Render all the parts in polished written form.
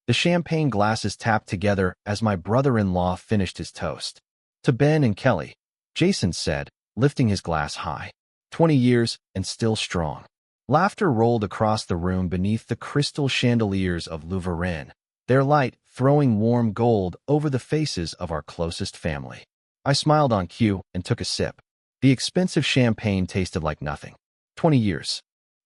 The champagne glasses tapped together as my brother-in-law finished his toast. To Ben and Kelly, Jason said, lifting his glass high. 20 years and still strong. Laughter rolled across the room beneath the crystal chandeliers of Louvain, their light throwing warm gold over the faces of our closest family. I smiled on cue and took a sip. The expensive champagne tasted like nothing. 20 years.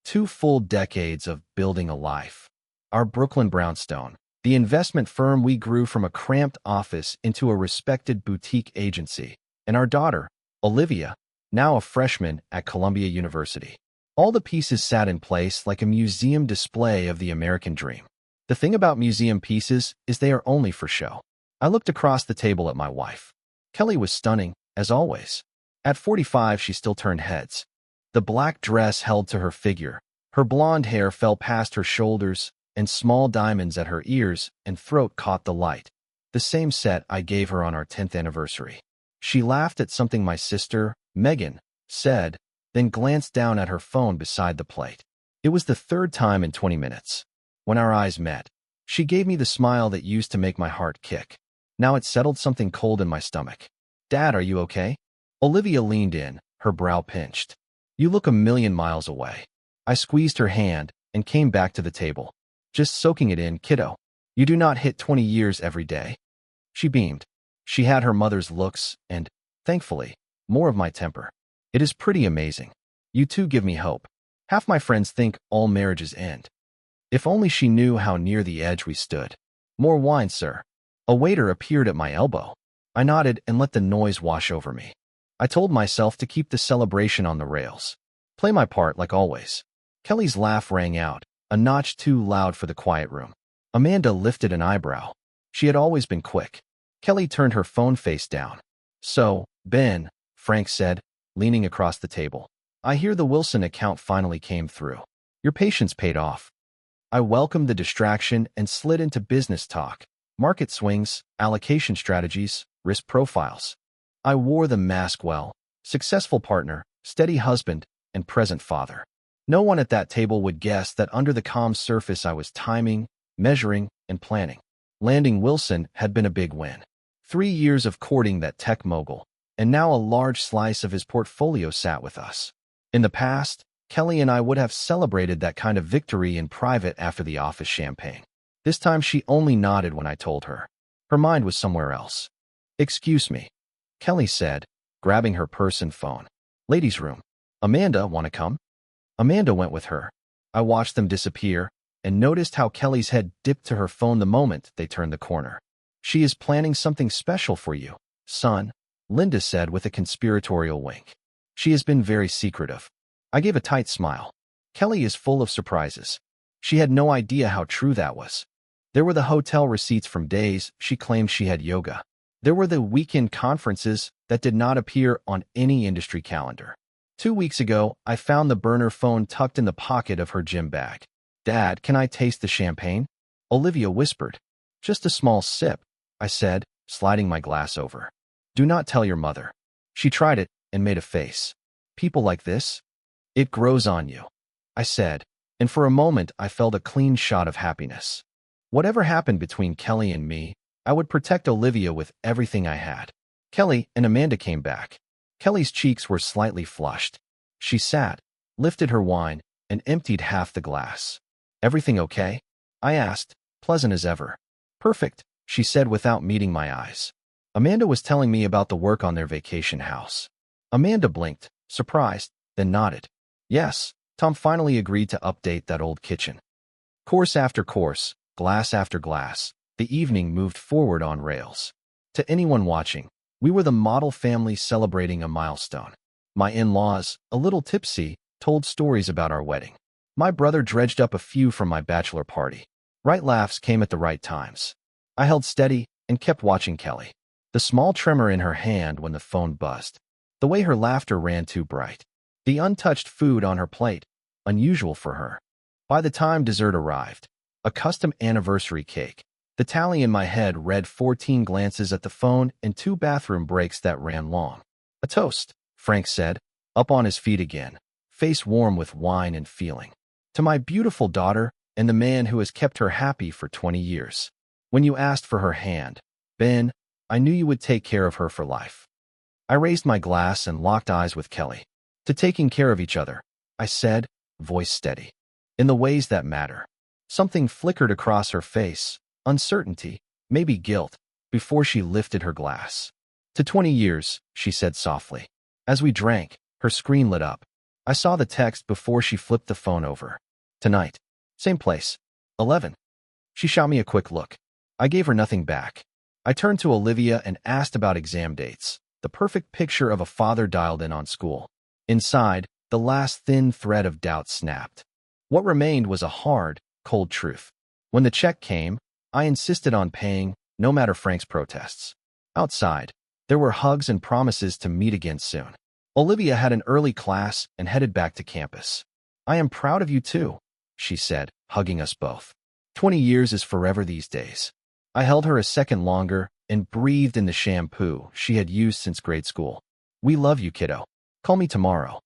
2 full decades of building a life. Our Brooklyn brownstone, the investment firm we grew from a cramped office into a respected boutique agency, and our daughter, Olivia, now a freshman at Columbia University. All the pieces sat in place like a museum display of the American dream. The thing about museum pieces is they are only for show. I looked across the table at my wife. Kelly was stunning, as always. At 45, she still turned heads. The black dress held to her figure. Her blonde hair fell past her shoulders, and small diamonds at her ears and throat caught the light. The same set I gave her on our 10th anniversary. She laughed at something my sister, Megan, said, then glanced down at her phone beside the plate. It was the 3rd time in 20 minutes. When our eyes met, she gave me the smile that used to make my heart kick. Now it settled something cold in my stomach. Dad, are you okay? Olivia leaned in, her brow pinched. You look a million miles away. I squeezed her hand and came back to the table. Just soaking it in, kiddo. You do not hit 20 years every day. She beamed. She had her mother's looks and, thankfully, more of my temper. It is pretty amazing. You two give me hope. Half my friends think all marriages end. If only she knew how near the edge we stood. More wine, sir. A waiter appeared at my elbow. I nodded and let the noise wash over me. I told myself to keep the celebration on the rails. Play my part like always. Kelly's laugh rang out, a notch too loud for the quiet room. Amanda lifted an eyebrow. She had always been quick. Kelly turned her phone face down. So, Ben, Frank said, leaning across the table. I hear the Wilson account finally came through. Your patience paid off. I welcomed the distraction and slid into business talk. Market swings, allocation strategies, risk profiles. I wore the mask well. Successful partner, steady husband, and present father. No one at that table would guess that under the calm surface I was timing, measuring, and planning. Landing Wilson had been a big win. 3 years of courting that tech mogul, and now a large slice of his portfolio sat with us. In the past, Kelly and I would have celebrated that kind of victory in private after the office champagne. This time she only nodded when I told her. Her mind was somewhere else. Excuse me, Kelly said, grabbing her purse and phone. Ladies' room. Amanda, want to come? Amanda went with her. I watched them disappear and noticed how Kelly's head dipped to her phone the moment they turned the corner. She is planning something special for you, son, Linda said with a conspiratorial wink. She has been very secretive. I gave a tight smile. Kelly is full of surprises. She had no idea how true that was. There were the hotel receipts from days she claimed she had yoga. There were the weekend conferences that did not appear on any industry calendar. 2 weeks ago, I found the burner phone tucked in the pocket of her gym bag. Dad, can I taste the champagne? Olivia whispered. Just a small sip, I said, sliding my glass over. Do not tell your mother. She tried it and made a face. People like this? It grows on you, I said, and for a moment I felt a clean shot of happiness. Whatever happened between Kelly and me, I would protect Olivia with everything I had. Kelly and Amanda came back. Kelly's cheeks were slightly flushed. She sat, lifted her wine, and emptied half the glass. Everything okay? I asked, pleasant as ever. Perfect, she said without meeting my eyes. Amanda was telling me about the work on their vacation house. Amanda blinked, surprised, then nodded. Yes, Tom finally agreed to update that old kitchen. Course after course, glass after glass, the evening moved forward on rails. To anyone watching, we were the model family celebrating a milestone. My in-laws, a little tipsy, told stories about our wedding. My brother dredged up a few from my bachelor party. Right laughs came at the right times. I held steady and kept watching Kelly. The small tremor in her hand when the phone buzzed. The way her laughter ran too bright. The untouched food on her plate, unusual for her. By the time dessert arrived, a custom anniversary cake, the tally in my head read 14 glances at the phone and 2 bathroom breaks that ran long. A toast, Frank said, up on his feet again, face warm with wine and feeling. To my beautiful daughter, and the man who has kept her happy for 20 years. When you asked for her hand, Ben, I knew you would take care of her for life. I raised my glass and locked eyes with Kelly. To taking care of each other, I said, voice steady. In the ways that matter. Something flickered across her face, uncertainty, maybe guilt, before she lifted her glass. To 20 years, she said softly. As we drank, her screen lit up. I saw the text before she flipped the phone over. Tonight. Same place. 11. She shot me a quick look. I gave her nothing back. I turned to Olivia and asked about exam dates, the perfect picture of a father dialed in on school. Inside, the last thin thread of doubt snapped. What remained was a hard, cold truth. When the check came, I insisted on paying, no matter Frank's protests. Outside, there were hugs and promises to meet again soon. Olivia had an early class and headed back to campus. I am proud of you too, she said, hugging us both. 20 years is forever these days. I held her a second longer and breathed in the shampoo she had used since grade school. We love you, kiddo. Call me tomorrow.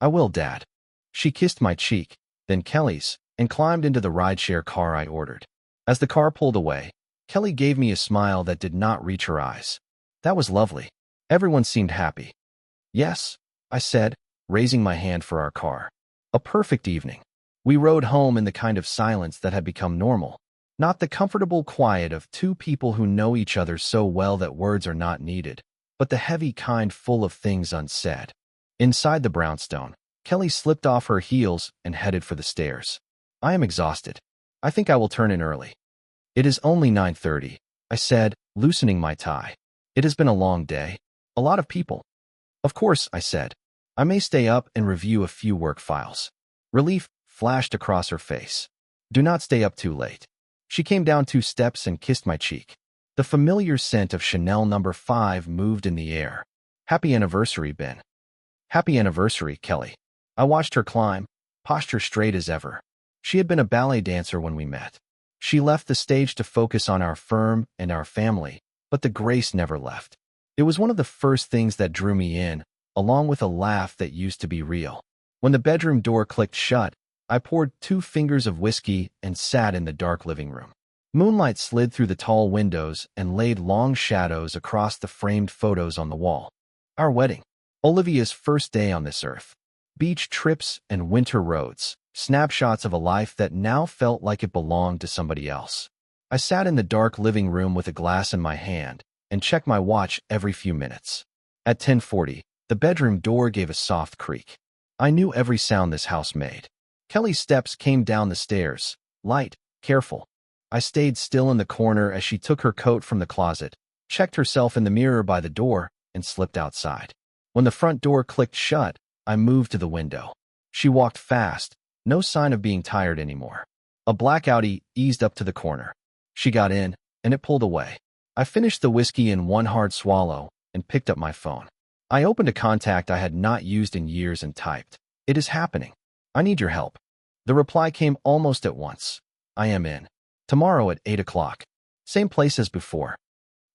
I will, Dad. She kissed my cheek, then Kelly's, and climbed into the rideshare car I ordered. As the car pulled away, Kelly gave me a smile that did not reach her eyes. That was lovely. Everyone seemed happy. Yes, I said, raising my hand for our car. A perfect evening. We rode home in the kind of silence that had become normal, not the comfortable quiet of two people who know each other so well that words are not needed, but the heavy kind full of things unsaid. Inside the brownstone, Kelly slipped off her heels and headed for the stairs. I am exhausted. I think I will turn in early. It is only 9:30, I said, loosening my tie. It has been a long day. A lot of people. Of course, I said. I may stay up and review a few work files. Relief flashed across her face. Do not stay up too late. She came down 2 steps and kissed my cheek. The familiar scent of Chanel No. 5 moved in the air. Happy anniversary, Ben. Happy anniversary, Kelly. I watched her climb, posture straight as ever. She had been a ballet dancer when we met. She left the stage to focus on our firm and our family, but the grace never left. It was one of the first things that drew me in, along with a laugh that used to be real. When the bedroom door clicked shut, I poured 2 fingers of whiskey and sat in the dark living room. Moonlight slid through the tall windows and laid long shadows across the framed photos on the wall. Our wedding. Olivia's first day on this earth. Beach trips and winter roads. Snapshots of a life that now felt like it belonged to somebody else. I sat in the dark living room with a glass in my hand and checked my watch every few minutes. At 10:40, the bedroom door gave a soft creak. I knew every sound this house made. Kelly's steps came down the stairs, light, careful. I stayed still in the corner as she took her coat from the closet, checked herself in the mirror by the door, and slipped outside. When the front door clicked shut, I moved to the window. She walked fast, no sign of being tired anymore. A black Audi eased up to the corner. She got in, and it pulled away. I finished the whiskey in one hard swallow and picked up my phone. I opened a contact I had not used in years and typed, "It is happening. I need your help." The reply came almost at once. "I am in. Tomorrow at 8 o'clock. Same place as before."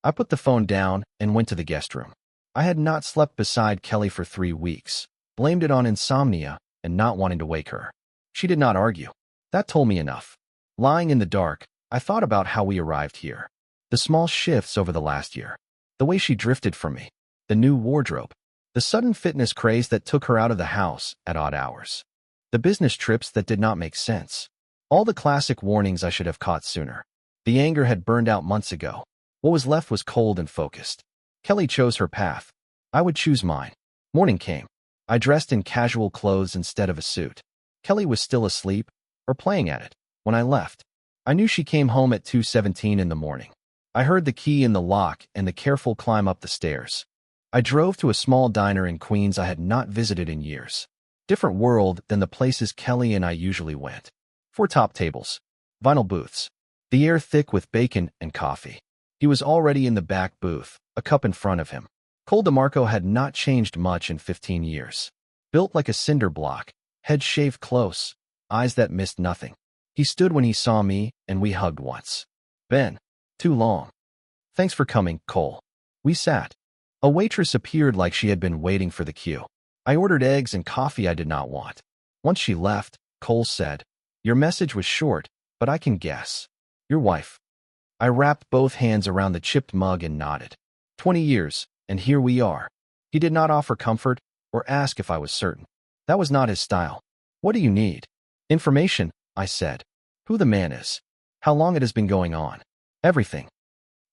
I put the phone down and went to the guest room. I had not slept beside Kelly for 3 weeks, blamed it on insomnia and not wanting to wake her. She did not argue. That told me enough. Lying in the dark, I thought about how we arrived here. The small shifts over the last year. The way she drifted from me. The new wardrobe. The sudden fitness craze that took her out of the house at odd hours. The business trips that did not make sense. All the classic warnings I should have caught sooner. The anger had burned out months ago. What was left was cold and focused. Kelly chose her path. I would choose mine. Morning came. I dressed in casual clothes instead of a suit. Kelly was still asleep, or playing at it, when I left. I knew she came home at 2:17 in the morning. I heard the key in the lock and the careful climb up the stairs. I drove to a small diner in Queens I had not visited in years. Different world than the places Kelly and I usually went. 4 top tables. Vinyl booths. The air thick with bacon and coffee. He was already in the back booth, a cup in front of him. Cole DeMarco had not changed much in 15 years. Built like a cinder block, head shaved close, eyes that missed nothing. He stood when he saw me, and we hugged once. "Ben, too long." "Thanks for coming, Cole." We sat. A waitress appeared like she had been waiting for the cue. I ordered eggs and coffee I did not want. Once she left, Cole said, Your message was short, but I can guess. Your wife. I wrapped both hands around the chipped mug and nodded. 20 years, and here we are. He did not offer comfort or ask if I was certain. That was not his style. What do you need? Information, I said. Who the man is. How long it has been going on. Everything.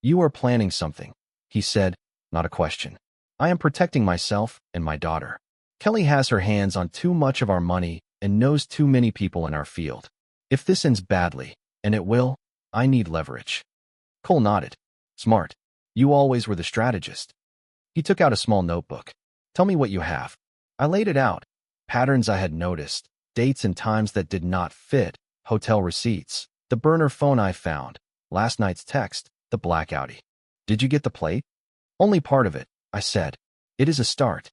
You are planning something, he said, not a question. I am protecting myself and my daughter. Kelly has her hands on too much of our money and knows too many people in our field. If this ends badly, and it will, I need leverage. Cole nodded. Smart. You always were the strategist. He took out a small notebook. Tell me what you have. I laid it out. Patterns I had noticed, dates and times that did not fit, hotel receipts, the burner phone I found, last night's text, the blackouty. Did you get the plate? Only part of it, I said. It is a start.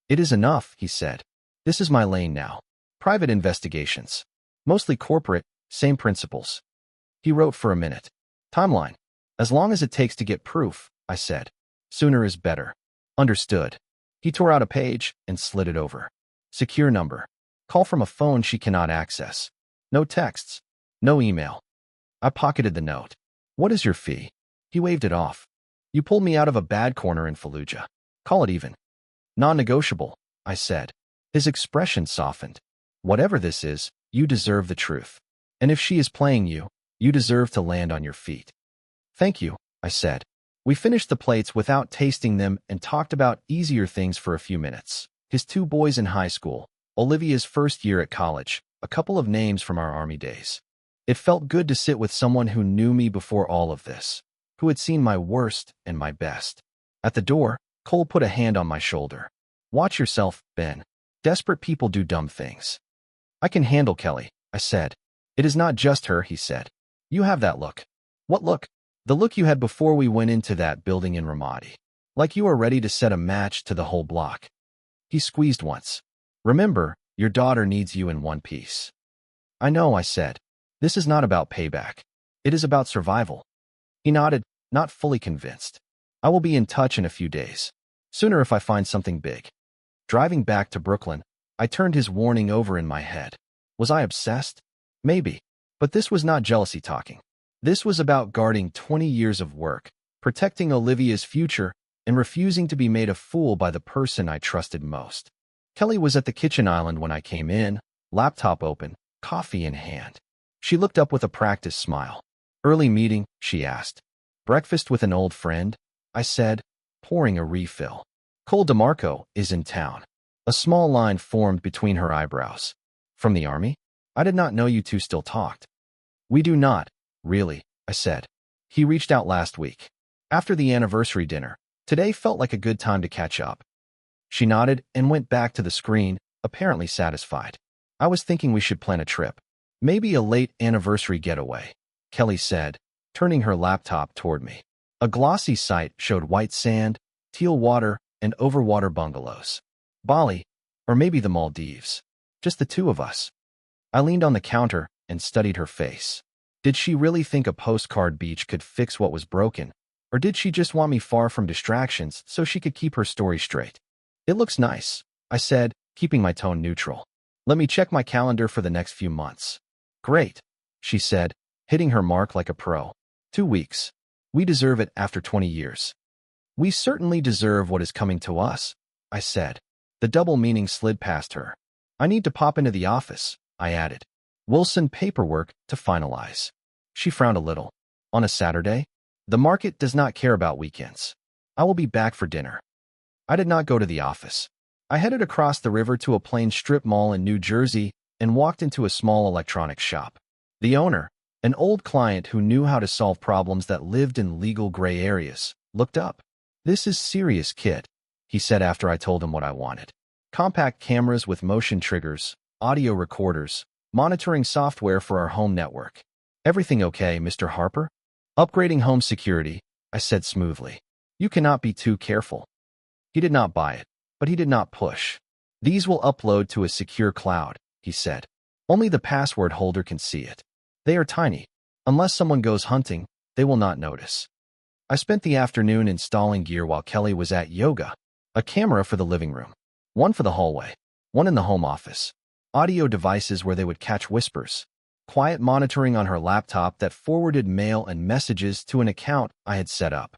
It is enough, he said. This is my lane now. Private investigations. Mostly corporate, same principles. He wrote for a minute. Timeline. As long as it takes to get proof, I said. Sooner is better. Understood. He tore out a page and slid it over. Secure number. Call from a phone she cannot access. No texts. No email. I pocketed the note. What is your fee? He waved it off. You pulled me out of a bad corner in Fallujah. Call it even. Non-negotiable, I said. His expression softened. Whatever this is, you deserve the truth. And if she is playing you, you deserve to land on your feet. Thank you, I said. We finished the plates without tasting them and talked about easier things for a few minutes. His 2 boys in high school, Olivia's first year at college, a couple of names from our army days. It felt good to sit with someone who knew me before all of this, who had seen my worst and my best. At the door, Cole put a hand on my shoulder. Watch yourself, Ben. Desperate people do dumb things. I can handle Kelly, I said. It is not just her, he said. You have that look. What look? The look you had before we went into that building in Ramadi. Like you are ready to set a match to the whole block. He squeezed once. Remember, your daughter needs you in one piece. I know, I said. This is not about payback. It is about survival. He nodded, not fully convinced. I will be in touch in a few days. Sooner if I find something big. Driving back to Brooklyn, I turned his warning over in my head. Was I obsessed? Maybe. But this was not jealousy talking. This was about guarding 20 years of work, protecting Olivia's future, and refusing to be made a fool by the person I trusted most. Kelly was at the kitchen island when I came in, laptop open, coffee in hand. She looked up with a practiced smile. Early meeting, she asked. Breakfast with an old friend, I said, pouring a refill. Cole DeMarco is in town. A small line formed between her eyebrows. From the army? I did not know you two still talked. We do not, really, I said. He reached out last week. After the anniversary dinner, today felt like a good time to catch up. She nodded and went back to the screen, apparently satisfied. I was thinking we should plan a trip. Maybe a late anniversary getaway, Kelly said, turning her laptop toward me. A glossy site showed white sand, teal water, and overwater bungalows. Bali, or maybe the Maldives. Just the 2 of us. I leaned on the counter and studied her face. Did she really think a postcard beach could fix what was broken? Or did she just want me far from distractions so she could keep her story straight? It looks nice, I said, keeping my tone neutral. Let me check my calendar for the next few months. Great, she said, hitting her mark like a pro. 2 weeks. We deserve it after 20 years. We certainly deserve what is coming to us, I said. The double meaning slid past her. I need to pop into the office, I added. Wilson paperwork to finalize. She frowned a little. On a Saturday? The market does not care about weekends. I will be back for dinner. I did not go to the office. I headed across the river to a plain strip mall in New Jersey and walked into a small electronics shop. The owner, an old client who knew how to solve problems that lived in legal gray areas, looked up. This is serious, kid, he said after I told him what I wanted. Compact cameras with motion triggers, audio recorders, monitoring software for our home network. Everything okay, Mr. Harper? Upgrading home security, I said smoothly. You cannot be too careful. He did not buy it, but he did not push. These will upload to a secure cloud, he said. Only the password holder can see it. They are tiny. Unless someone goes hunting, they will not notice. I spent the afternoon installing gear while Kelly was at yoga. A camera for the living room, one for the hallway, one in the home office. Audio devices where they would catch whispers. quiet monitoring on her laptop that forwarded mail and messages to an account I had set up.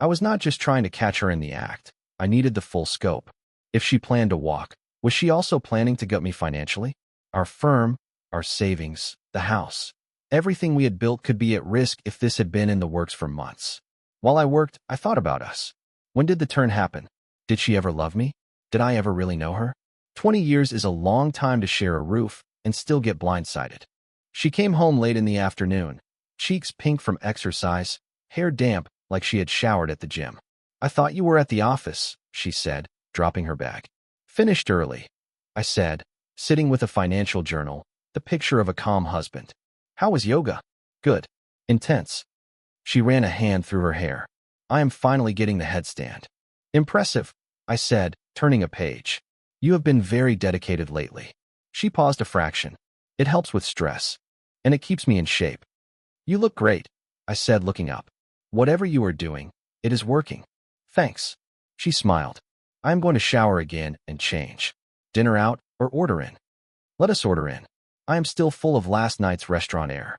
I was not just trying to catch her in the act. I needed the full scope. If she planned to walk, was she also planning to gut me financially? Our firm, our savings, the house. Everything we had built could be at risk if this had been in the works for months. While I worked, I thought about us. When did the turn happen? Did she ever love me? Did I ever really know her? 20 years is a long time to share a roof and still get blindsided. She came home late in the afternoon, cheeks pink from exercise, hair damp like she had showered at the gym. "I thought you were at the office," she said, dropping her bag. "Finished early," I said, sitting with a financial journal, the picture of a calm husband. "How was yoga?" "Good. Intense." She ran a hand through her hair. "I am finally getting the headstand." "Impressive," I said, turning a page. "You have been very dedicated lately." She paused a fraction. "It helps with stress, and it keeps me in shape." "You look great," I said, looking up. "Whatever you are doing, it is working." "Thanks." She smiled. "I am going to shower again and change. Dinner out or order in?" "Let us order in. I am still full of last night's restaurant air."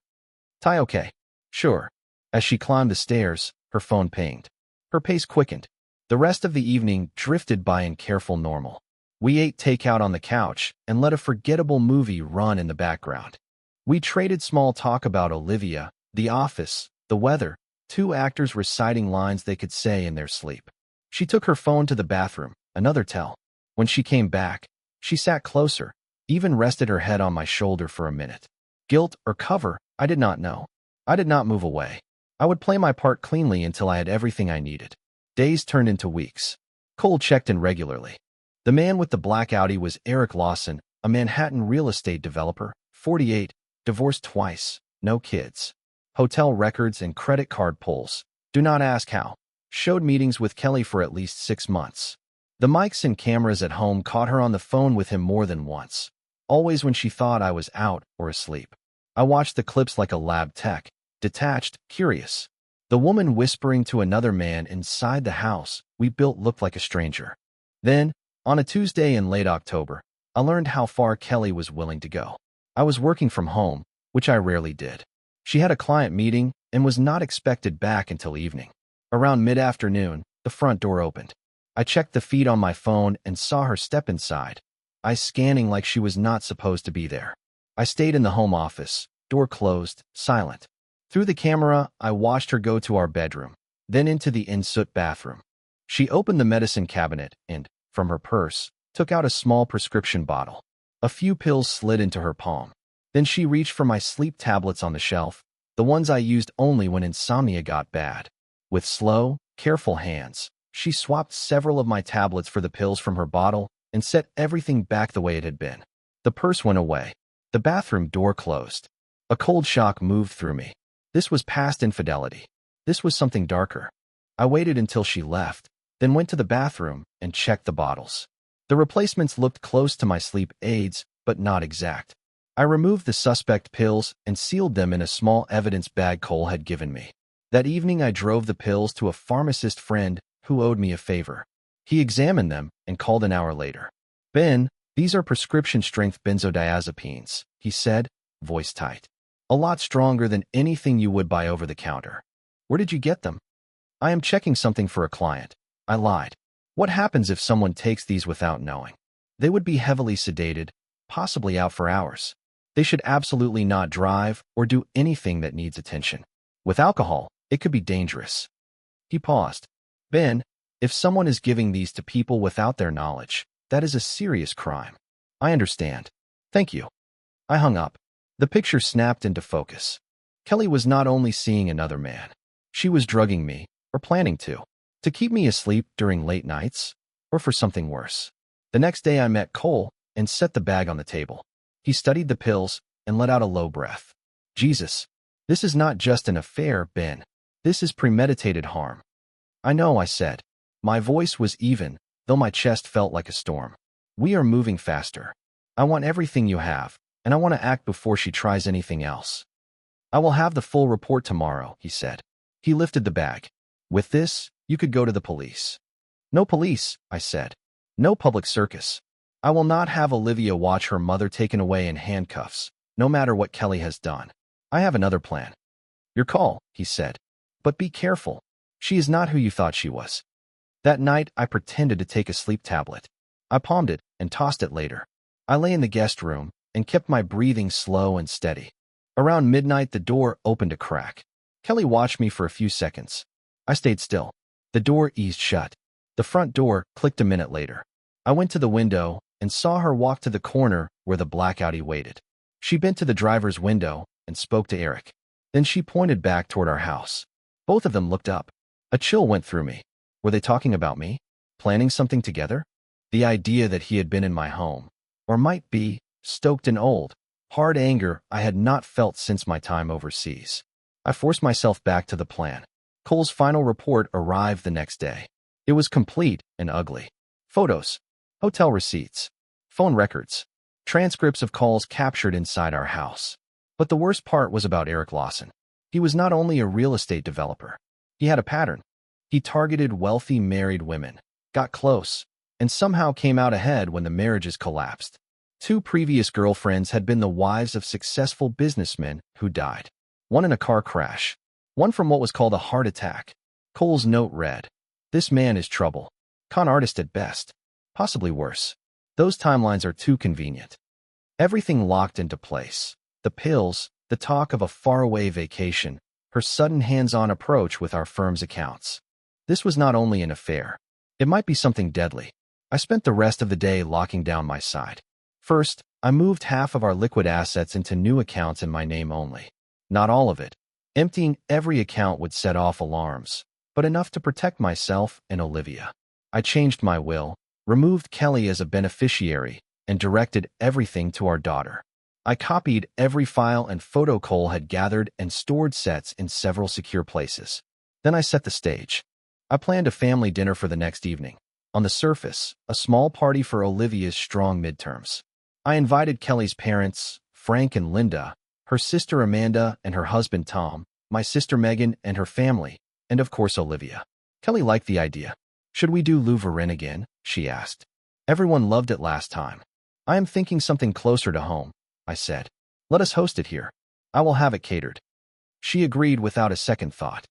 "Ty, okay." "Sure." As she climbed the stairs, her phone pinged. Her pace quickened. The rest of the evening drifted by in careful normal. We ate takeout on the couch and let a forgettable movie run in the background. We traded small talk about Olivia, the office, the weather, two actors reciting lines they could say in their sleep. She took her phone to the bathroom, another tell. When she came back, she sat closer, even rested her head on my shoulder for a minute. Guilt or cover, I did not know. I did not move away. I would play my part cleanly until I had everything I needed. Days turned into weeks. Cole checked in regularly. The man with the black Audi was Eric Lawson, a Manhattan real estate developer, 48, divorced twice, no kids. Hotel records and credit card pulls, do not ask how, showed meetings with Kelly for at least 6 months. The mics and cameras at home caught her on the phone with him more than once, always when she thought I was out or asleep. I watched the clips like a lab tech, detached, curious. The woman whispering to another man inside the house we built looked like a stranger. Then, on a Tuesday in late October, I learned how far Kelly was willing to go. I was working from home, which I rarely did. She had a client meeting and was not expected back until evening. Around mid-afternoon, the front door opened. I checked the feed on my phone and saw her step inside, eyes scanning like she was not supposed to be there. I stayed in the home office, door closed, silent. Through the camera, I watched her go to our bedroom, then into the en-suite bathroom. She opened the medicine cabinet and, from her purse, took out a small prescription bottle. A few pills slid into her palm. Then she reached for my sleep tablets on the shelf, the ones I used only when insomnia got bad. With slow, careful hands, she swapped several of my tablets for the pills from her bottle and set everything back the way it had been. The purse went away. The bathroom door closed. A cold shock moved through me. This was past infidelity. This was something darker. I waited until she left, then went to the bathroom and checked the bottles. The replacements looked close to my sleep aids, but not exact. I removed the suspect pills and sealed them in a small evidence bag Cole had given me. That evening I drove the pills to a pharmacist friend who owed me a favor. He examined them and called an hour later. "Ben, these are prescription-strength benzodiazepines," he said, voice tight. "A lot stronger than anything you would buy over the counter." "Where did you get them?" "I am checking something for a client." I lied. "What happens if someone takes these without knowing?" "They would be heavily sedated, possibly out for hours. They should absolutely not drive or do anything that needs attention. With alcohol, it could be dangerous." He paused. "Ben, if someone is giving these to people without their knowledge, that is a serious crime." "I understand. Thank you." I hung up. The picture snapped into focus. Kelly was not only seeing another man. She was drugging me, or planning to keep me asleep during late nights, or for something worse. The next day I met Cole and set the bag on the table. He studied the pills and let out a low breath. "Jesus, this is not just an affair, Ben. This is premeditated harm." "I know," I said. My voice was even, though my chest felt like a storm. "We are moving faster. I want everything you have, and I want to act before she tries anything else." "I will have the full report tomorrow," he said. He lifted the bag. "With this, you could go to the police." "No police," I said. "No public circus. I will not have Olivia watch her mother taken away in handcuffs, no matter what Kelly has done. I have another plan. Your call, he said. But be careful. She is not who you thought she was. That night, I pretended to take a sleep tablet. I palmed it and tossed it later. I lay in the guest room and kept my breathing slow and steady. Around midnight, the door opened a crack. Kelly watched me for a few seconds. I stayed still. The door eased shut. The front door clicked a minute later. I went to the window and saw her walk to the corner where the black Audi waited. She bent to the driver's window and spoke to Eric. Then she pointed back toward our house. Both of them looked up. A chill went through me. Were they talking about me? Planning something together? The idea that he had been in my home, or might be, stoked an old, hard anger I had not felt since my time overseas. I forced myself back to the plan. Cole's final report arrived the next day. It was complete and ugly. Photos, hotel receipts, phone records, transcripts of calls captured inside our house. But the worst part was about Eric Lawson. He was not only a real estate developer. He had a pattern. He targeted wealthy married women, got close, and somehow came out ahead when the marriages collapsed. 2 previous girlfriends had been the wives of successful businessmen who died. One in a car crash, one from what was called a heart attack. Cole's note read, "This man is trouble. Con artist at best. Possibly worse. Those timelines are too convenient." Everything locked into place. The pills, the talk of a faraway vacation, her sudden hands-on approach with our firm's accounts. This was not only an affair. It might be something deadly. I spent the rest of the day locking down my side. First, I moved half of our liquid assets into new accounts in my name only. Not all of it. Emptying every account would set off alarms, but enough to protect myself and Olivia. I changed my will, removed Kelly as a beneficiary, and directed everything to our daughter. I copied every file and photo Cole had gathered and stored sets in several secure places. Then I set the stage. I planned a family dinner for the next evening. On the surface, a small party for Olivia's strong midterms. I invited Kelly's parents, Frank and Linda, her sister Amanda and her husband Tom, my sister Megan and her family, and of course Olivia. Kelly liked the idea. "Should we do Louvre again?" she asked. "Everyone loved it last time." "I am thinking something closer to home," I said. "Let us host it here. I will have it catered." She agreed without a second thought.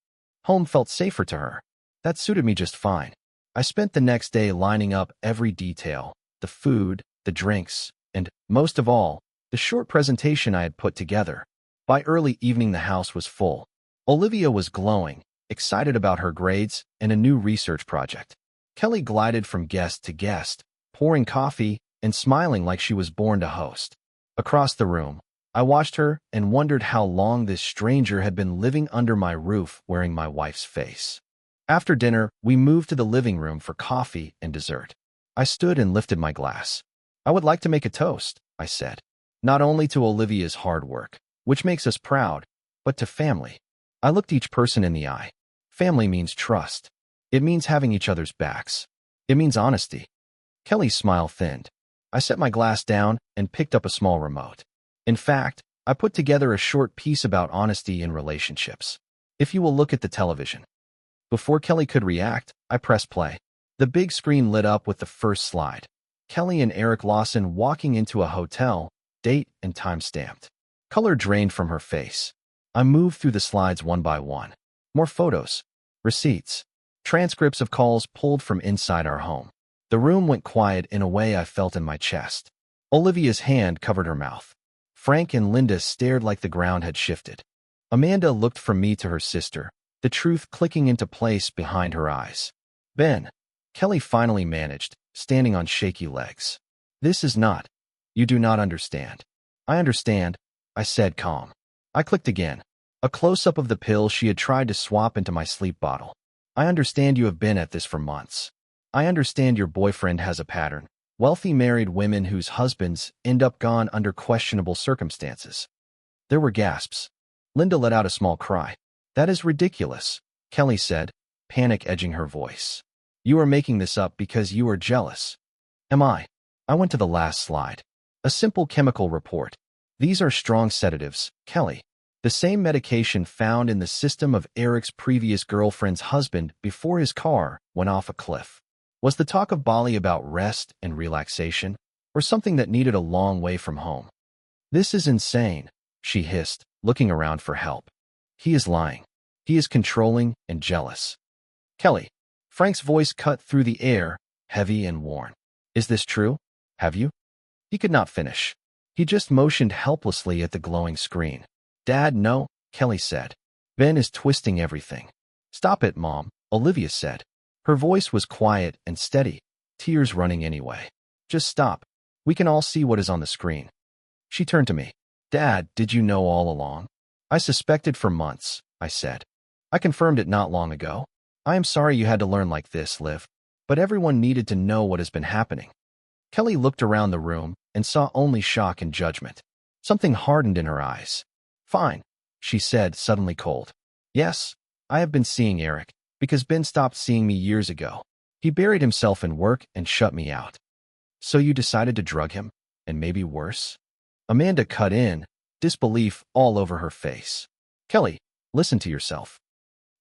Home felt safer to her. That suited me just fine. I spent the next day lining up every detail, the food, the drinks, and, most of all, the short presentation I had put together. By early evening the house was full. Olivia was glowing, excited about her grades and a new research project. Kelly glided from guest to guest, pouring coffee and smiling like she was born to host. Across the room, I watched her and wondered how long this stranger had been living under my roof wearing my wife's face. After dinner, we moved to the living room for coffee and dessert. I stood and lifted my glass. "I would like to make a toast," I said. "Not only to Olivia's hard work, which makes us proud, but to family." I looked each person in the eye. Family means trust. It means having each other's backs. It means honesty. Kelly's smile thinned. I set my glass down and picked up a small remote. In fact, I put together a short piece about honesty in relationships. If you will look at the television. Before Kelly could react, I pressed play. The big screen lit up with the first slide. Kelly and Eric Lawson walking into a hotel, date and time stamped. Color drained from her face. I moved through the slides one by one. More photos, receipts, transcripts of calls pulled from inside our home. The room went quiet in a way I felt in my chest. Olivia's hand covered her mouth. Frank and Linda stared like the ground had shifted. Amanda looked from me to her sister, the truth clicking into place behind her eyes. "Ben," Kelly finally managed, standing on shaky legs. "This is not. You do not understand." "I understand," I said calm. I clicked again. A close-up of the pill she had tried to swap into my sleep bottle. "I understand you have been at this for months. I understand your boyfriend has a pattern. Wealthy married women whose husbands end up gone under questionable circumstances." There were gasps. Linda let out a small cry. "That is ridiculous," Kelly said, panic edging her voice. "You are making this up because you are jealous." "Am I?" I went to the last slide. A simple chemical report. "These are strong sedatives, Kelly. The same medication found in the system of Eric's previous girlfriend's husband before his car went off a cliff." Was the talk of Bali about rest and relaxation, or something that needed a long way from home? This is insane, she hissed, looking around for help. He is lying. He is controlling and jealous. Kelly. Frank's voice cut through the air, heavy and worn. Is this true? Have you? He could not finish. He just motioned helplessly at the glowing screen. Dad, no, Kelly said. Ben is twisting everything. Stop it, Mom, Olivia said. Her voice was quiet and steady, tears running anyway. Just stop. We can all see what is on the screen. She turned to me. Dad, did you know all along? I suspected for months, I said. I confirmed it not long ago. I am sorry you had to learn like this, Liv, but everyone needed to know what has been happening. Kelly looked around the room and saw only shock and judgment. Something hardened in her eyes. Fine, she said, suddenly cold. Yes, I have been seeing Eric, because Ben stopped seeing me years ago. He buried himself in work and shut me out. So you decided to drug him, and maybe worse? Amanda cut in, disbelief all over her face. Kelly, listen to yourself.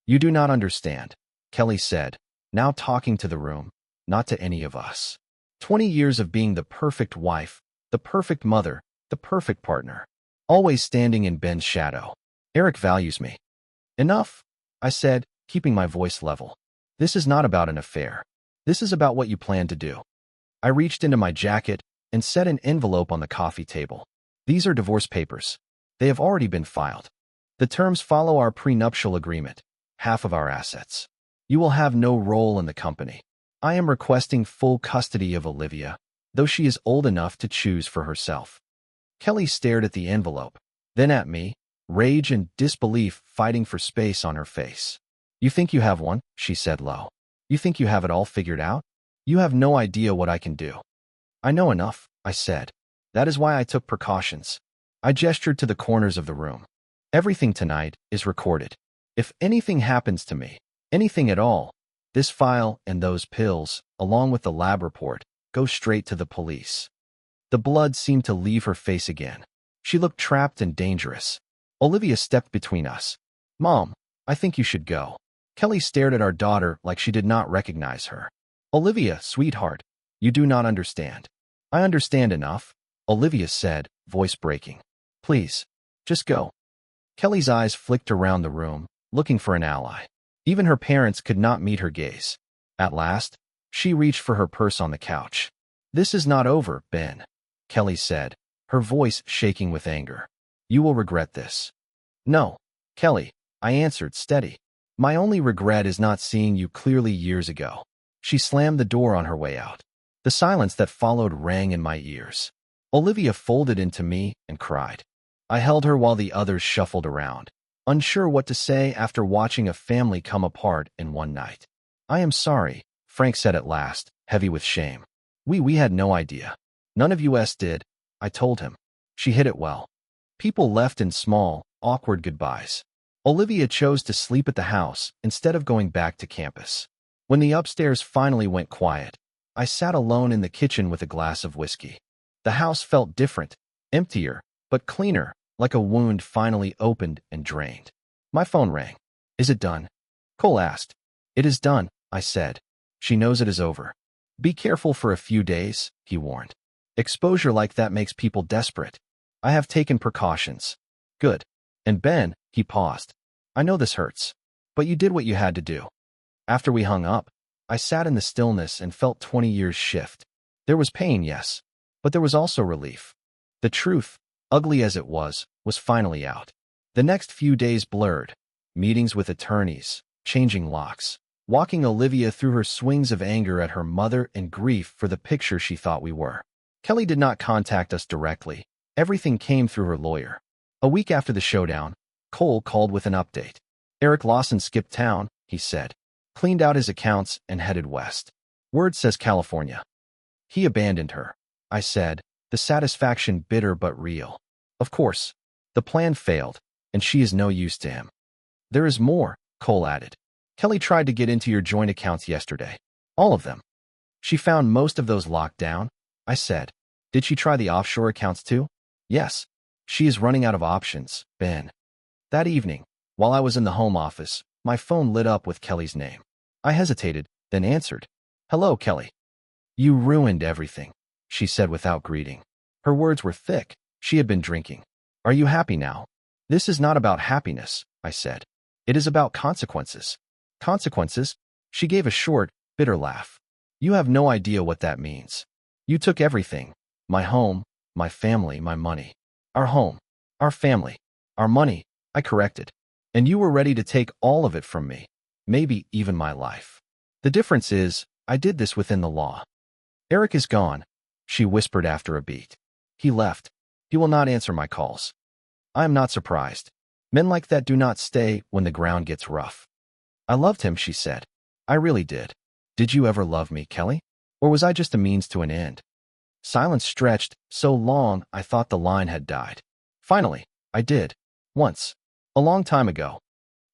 You do not understand, Kelly said, now talking to the room, not to any of us. 20 years of being the perfect wife, the perfect mother, the perfect partner. Always standing in Ben's shadow. Eric values me. Enough, I said, keeping my voice level. This is not about an affair. This is about what you plan to do. I reached into my jacket and set an envelope on the coffee table. These are divorce papers. They have already been filed. The terms follow our prenuptial agreement, half of our assets. You will have no role in the company. I am requesting full custody of Olivia, though she is old enough to choose for herself. Kelly stared at the envelope, then at me, rage and disbelief fighting for space on her face. You think you have one, she said low. You think you have it all figured out? You have no idea what I can do. I know enough, I said. That is why I took precautions. I gestured to the corners of the room. Everything tonight is recorded. If anything happens to me, anything at all, this file and those pills, along with the lab report, go straight to the police. The blood seemed to leave her face again. She looked trapped and dangerous. Olivia stepped between us. Mom, I think you should go. Kelly stared at our daughter like she did not recognize her. Olivia, sweetheart, you do not understand. I understand enough, Olivia said, voice breaking. Please, just go. Kelly's eyes flicked around the room, looking for an ally. Even her parents could not meet her gaze. At last, she reached for her purse on the couch. This is not over, Ben, Kelly said, her voice shaking with anger. You will regret this. No, Kelly, I answered, steady. My only regret is not seeing you clearly years ago. She slammed the door on her way out. The silence that followed rang in my ears. Olivia folded into me and cried. I held her while the others shuffled around, unsure what to say after watching a family come apart in one night. I am sorry, Frank said at last, heavy with shame. We had no idea. None of us did, I told him. She hid it well. People left in small, awkward goodbyes. Olivia chose to sleep at the house instead of going back to campus. When the upstairs finally went quiet, I sat alone in the kitchen with a glass of whiskey. The house felt different, emptier, but cleaner, like a wound finally opened and drained. My phone rang. Is it done? Cole asked. It is done, I said. She knows it is over. Be careful for a few days, he warned. Exposure like that makes people desperate. I have taken precautions. Good. And Ben, he paused. I know this hurts, but you did what you had to do. After we hung up, I sat in the stillness and felt 20 years shift. There was pain, yes, but there was also relief. The truth, ugly as it was finally out. The next few days blurred. Meetings with attorneys, changing locks, walking Olivia through her swings of anger at her mother and grief for the picture she thought we were. Kelly did not contact us directly. Everything came through her lawyer. A week after the showdown, Cole called with an update. Eric Lawson skipped town, he said. Cleaned out his accounts and headed west. Word says California. He abandoned her, I said, the satisfaction bitter but real. Of course, the plan failed, and she is no use to him. There is more, Cole added. Kelly tried to get into your joint accounts yesterday. All of them. She found most of those locked down, I said. Did she try the offshore accounts too? Yes. She is running out of options, Ben. That evening, while I was in the home office, my phone lit up with Kelly's name. I hesitated, then answered. Hello, Kelly. You ruined everything, she said without greeting. Her words were thick, She had been drinking. Are you happy now? This is not about happiness, I said. It is about consequences. Consequences? She gave a short, bitter laugh. You have no idea what that means. You took everything. My home, my family, my money. Our home, our family, our money, I corrected. And you were ready to take all of it from me. Maybe even my life. The difference is, I did this within the law. Eric is gone, she whispered after a beat. He left. He will not answer my calls. I am not surprised. Men like that do not stay when the ground gets rough. I loved him, she said. I really did. Did you ever love me, Kelly? Or was I just a means to an end? Silence stretched so long I thought the line had died. Finally, I did. Once. A long time ago.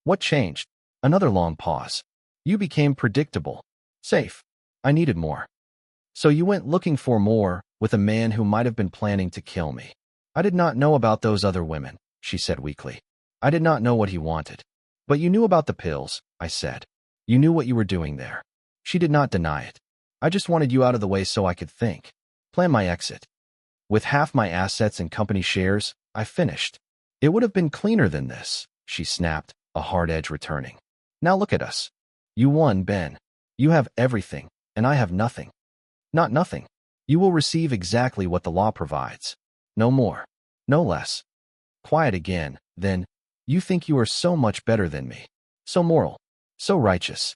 What changed? Another long pause. You became predictable. Safe. I needed more. So you went looking for more with a man who might have been planning to kill me. I did not know about those other women, she said weakly. I did not know what he wanted. But you knew about the pills, I said. You knew what you were doing there. She did not deny it. I just wanted you out of the way so I could think. Plan my exit. With half my assets and company shares, I finished. It would have been cleaner than this, she snapped, a hard edge returning. Now look at us. You won, Ben. You have everything, and I have nothing. Not nothing. You will receive exactly what the law provides. No more. No less. Quiet again, then. You think you are so much better than me. So moral. So righteous.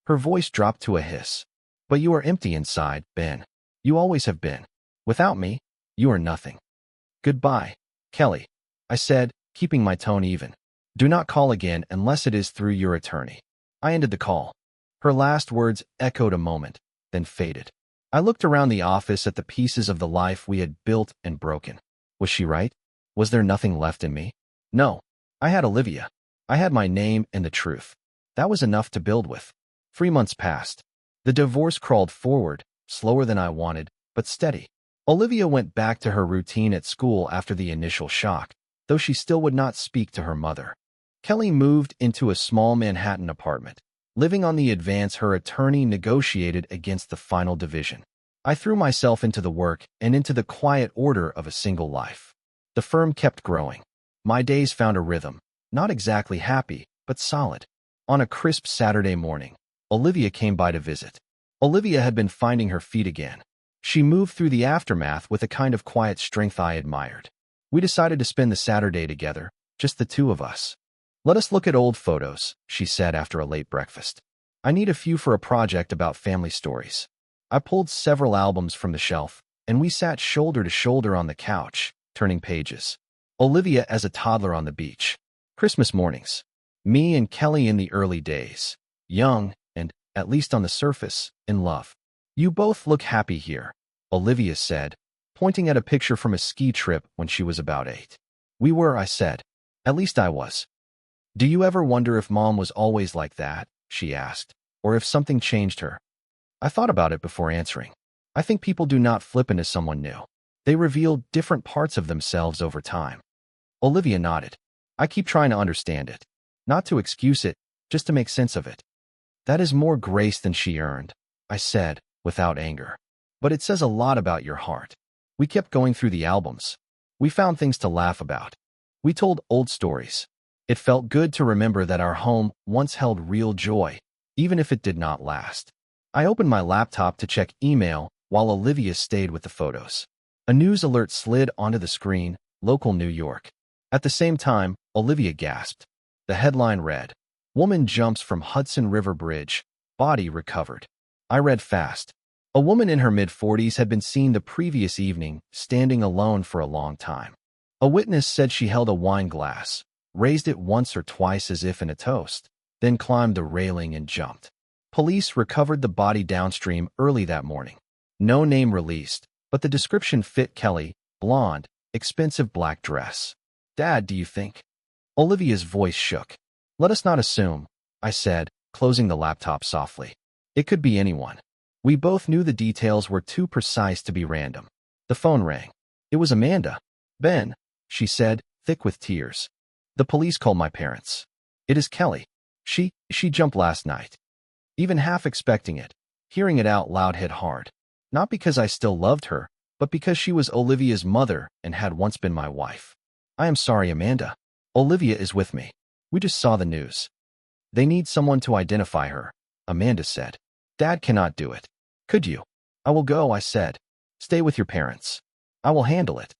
Her voice dropped to a hiss. But you are empty inside, Ben. You always have been. Without me, you are nothing. Goodbye, Kelly, I said, keeping my tone even. Do not call again unless it is through your attorney. I ended the call. Her last words echoed a moment, then faded. I looked around the office at the pieces of the life we had built and broken. Was she right? Was there nothing left in me? No. I had Olivia. I had my name and the truth. That was enough to build with. 3 months passed. The divorce crawled forward, slower than I wanted, but steady. Olivia went back to her routine at school after the initial shock, though she still would not speak to her mother. Kelly moved into a small Manhattan apartment, living on the advance her attorney negotiated against the final division. I threw myself into the work and into the quiet order of a single life. The firm kept growing. My days found a rhythm, not exactly happy, but solid. On a crisp Saturday morning, Olivia came by to visit. Olivia had been finding her feet again. She moved through the aftermath with a kind of quiet strength I admired. We decided to spend the Saturday together, just the two of us. Let us look at old photos, she said after a late breakfast. I need a few for a project about family stories. I pulled several albums from the shelf, and we sat shoulder to shoulder on the couch, turning pages. Olivia as a toddler on the beach. Christmas mornings. Me and Kelly in the early days. Young, and, at least on the surface, in love. You both look happy here, Olivia said, pointing at a picture from a ski trip when she was about 8. We were, I said. At least I was. Do you ever wonder if Mom was always like that, she asked, or if something changed her? I thought about it before answering. I think people do not flip into someone new. They reveal different parts of themselves over time. Olivia nodded. I keep trying to understand it. Not to excuse it, just to make sense of it. That is more grace than she earned, I said, without anger. But it says a lot about your heart. We kept going through the albums. We found things to laugh about. We told old stories. It felt good to remember that our home once held real joy, even if it did not last. I opened my laptop to check email while Olivia stayed with the photos. A news alert slid onto the screen, local New York. At the same time, Olivia gasped. The headline read, Woman jumps from Hudson River Bridge, body recovered. I read fast. A woman in her mid-40s had been seen the previous evening, standing alone for a long time. A witness said she held a wine glass, raised it once or twice as if in a toast, then climbed the railing and jumped. Police recovered the body downstream early that morning. No name released, but the description fit Kelly, blonde, expensive black dress. Dad, do you think? Olivia's voice shook. Let us not assume, I said, closing the laptop softly. It could be anyone. We both knew the details were too precise to be random. The phone rang. It was Amanda. Ben, she said, thick with tears. The police called my parents. It is Kelly. She jumped last night. Even half expecting it, hearing it out loud hit hard. Not because I still loved her, but because she was Olivia's mother and had once been my wife. I am sorry, Amanda. Olivia is with me. We just saw the news. They need someone to identify her, Amanda said. Dad cannot do it. Could you? I will go, I said. Stay with your parents. I will handle it.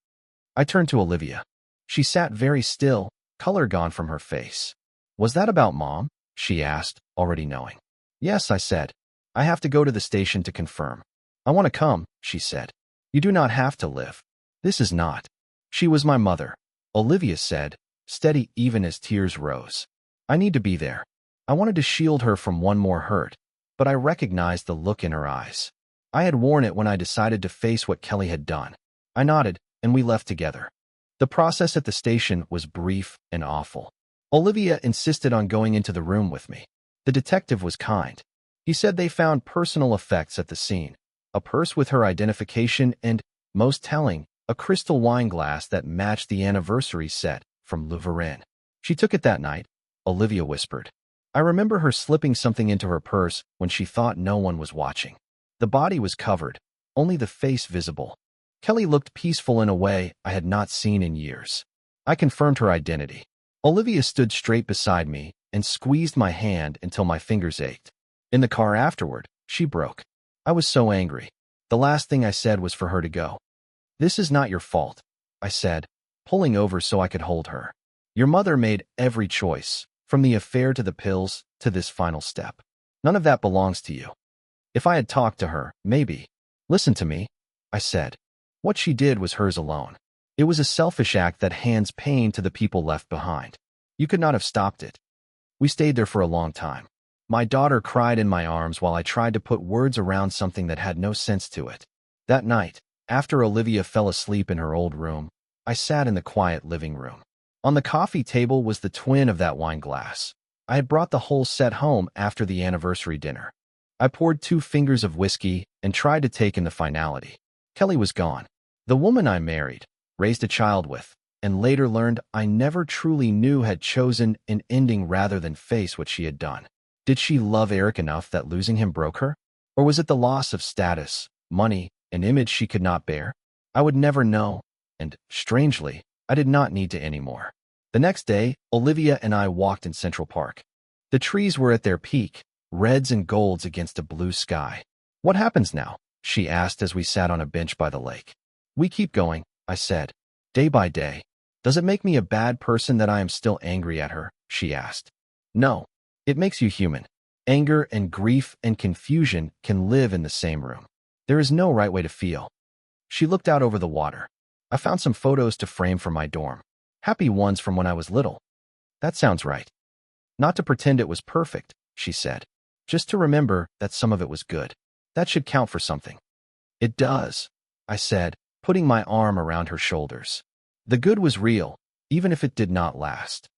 I turned to Olivia. She sat very still, color gone from her face. Was that about Mom? She asked, already knowing. Yes, I said. I have to go to the station to confirm. I want to come, she said. You do not have to live. This is not. She was my mother, Olivia said, steady even as tears rose. I need to be there. I wanted to shield her from one more hurt, but I recognized the look in her eyes. I had worn it when I decided to face what Kelly had done. I nodded, and we left together. The process at the station was brief and awful. Olivia insisted on going into the room with me. The detective was kind. He said they found personal effects at the scene, a purse with her identification and, most telling, a crystal wine glass that matched the anniversary set from Le Varin. She took it that night, Olivia whispered. I remember her slipping something into her purse when she thought no one was watching. The body was covered, only the face visible. Kelly looked peaceful in a way I had not seen in years. I confirmed her identity. Olivia stood straight beside me and squeezed my hand until my fingers ached. In the car afterward, she broke. I was so angry. The last thing I said was for her to go. This is not your fault, I said, pulling over so I could hold her. Your mother made every choice, from the affair to the pills to this final step. None of that belongs to you. If I had talked to her, maybe. Listen to me, I said. What she did was hers alone. It was a selfish act that hands pain to the people left behind. You could not have stopped it. We stayed there for a long time. My daughter cried in my arms while I tried to put words around something that had no sense to it. That night, after Olivia fell asleep in her old room, I sat in the quiet living room. On the coffee table was the twin of that wine glass. I had brought the whole set home after the anniversary dinner. I poured 2 fingers of whiskey and tried to take in the finality. Kelly was gone. The woman I married, raised a child with, and later learned I never truly knew had chosen an ending rather than face what she had done. Did she love Eric enough that losing him broke her? Or was it the loss of status, money, an image she could not bear? I would never know, and, strangely, I did not need to anymore. The next day, Olivia and I walked in Central Park. The trees were at their peak, reds and golds against a blue sky. What happens now? She asked as we sat on a bench by the lake. We keep going, I said. Day by day. Does it make me a bad person that I am still angry at her? She asked. No. It makes you human. Anger and grief and confusion can live in the same room. There is no right way to feel. She looked out over the water. I found some photos to frame for my dorm. Happy ones from when I was little. That sounds right. Not to pretend it was perfect, she said. Just to remember that some of it was good. That should count for something. It does, I said, putting my arm around her shoulders. The good was real, even if it did not last.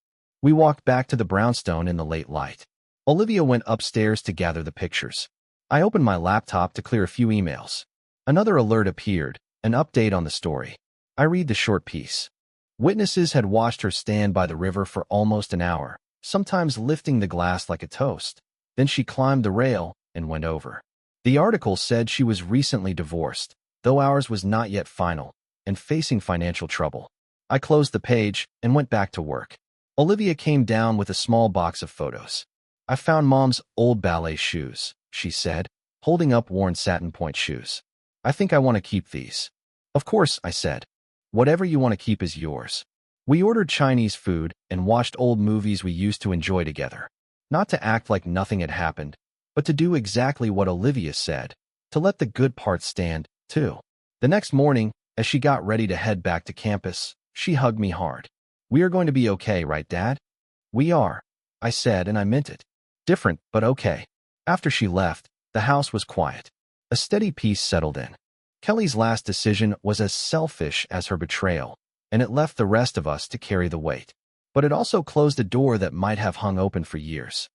We walked back to the brownstone in the late light. Olivia went upstairs to gather the pictures. I opened my laptop to clear a few emails. Another alert appeared, an update on the story. I read the short piece. Witnesses had watched her stand by the river for almost an hour, sometimes lifting the glass like a toast. Then she climbed the rail and went over. The article said she was recently divorced, though ours was not yet final, and facing financial trouble. I closed the page and went back to work. Olivia came down with a small box of photos. I found Mom's old ballet shoes, she said, holding up worn satin point shoes. I think I want to keep these. Of course, I said. Whatever you want to keep is yours. We ordered Chinese food and watched old movies we used to enjoy together. Not to act like nothing had happened, but to do exactly what Olivia said, to let the good parts stand, too. The next morning, as she got ready to head back to campus, she hugged me hard. We are going to be okay, right, Dad? We are, I said, and I meant it. Different, but okay. After she left, the house was quiet. A steady peace settled in. Kelly's last decision was as selfish as her betrayal, and it left the rest of us to carry the weight. But it also closed a door that might have hung open for years.